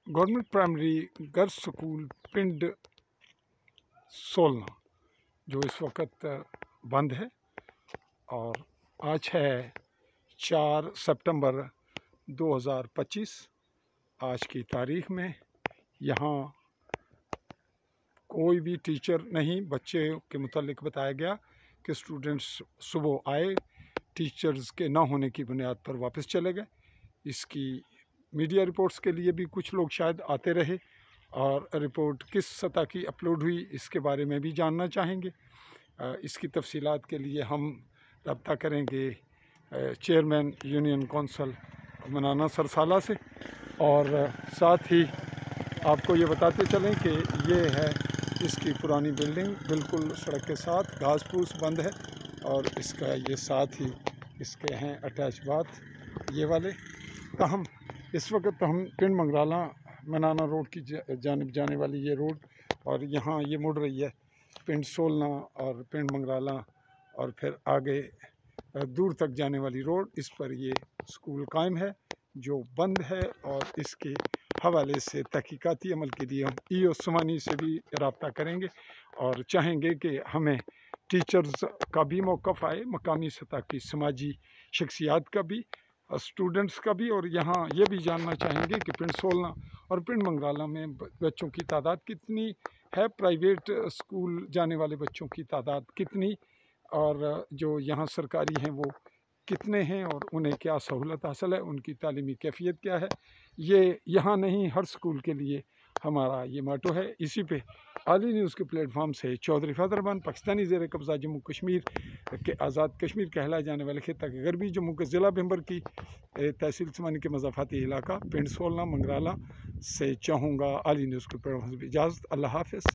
Government primary girls school पिंड सोलना जो इस वक्त बंद है और आज है 4 सितंबर 2025। आज की तारीख में यहाँ कोई भी टीचर नहीं। बच्चे के मुतालिक बताया गया कि स्टूडेंट्स सुबह आए, टीचर्स के ना होने की बुनियाद पर वापस चले गए। इसकी मीडिया रिपोर्ट्स के लिए भी कुछ लोग शायद आते रहे और रिपोर्ट किस सतह की अपलोड हुई इसके बारे में भी जानना चाहेंगे। इसकी तफसीलात के लिए हम रब्ता करेंगे चेयरमैन यूनियन कौंसल मनाना सरसाला से, और साथ ही आपको ये बताते चलें कि ये है इसकी पुरानी बिल्डिंग, बिल्कुल सड़क के साथ, घास फूस बंद है और इसका ये साथ ही इसके हैं अटैच बाथ ये वाले। ताहम इस वक्त हम पिंड मंगराला मनाना रोड की जानिब जाने वाली ये रोड, और यहाँ ये मुड़ रही है पिंड सोलना और पिंड मंगराला और फिर आगे दूर तक जाने वाली रोड। इस पर ये स्कूल कायम है जो बंद है, और इसके हवाले से तहकीकाती अमल के लिए हम ईओ उस्मानी से भी रब्ता करेंगे और चाहेंगे कि हमें टीचर्स का भी मौक़िफ़ आए, मकामी सतह की समाजी शख्सियात का भी, स्टूडेंट्स का भी, और यहाँ ये भी जानना चाहेंगे कि पिंड सोलना और पिंड मंगराला में बच्चों की तादाद कितनी है, प्राइवेट स्कूल जाने वाले बच्चों की तादाद कितनी, और जो यहाँ सरकारी हैं वो कितने हैं और उन्हें क्या सहूलत हासिल है, उनकी तालीमी कैफियत क्या है। ये यहाँ नहीं, हर स्कूल के लिए हमारा ये मोटो है। इसी पे आली न्यूज़ के प्लेटफॉर्म से चौधरी फैदरमान पाकिस्तानी ज़ेर कब्ज़ा जम्मू कश्मीर के आज़ाद कश्मीर कहलाए जाने वाले खित्ता के गरबी जम्मू के ज़िला भिंबर की तहसील उस्मानी के मज़ाफ़ाती इलाका पिंड सोलना मंगराला से चाहूँगा आली न्यूज़ के प्लेटफॉर्म से इजाज़त। अल्लाह हाफ़िज़।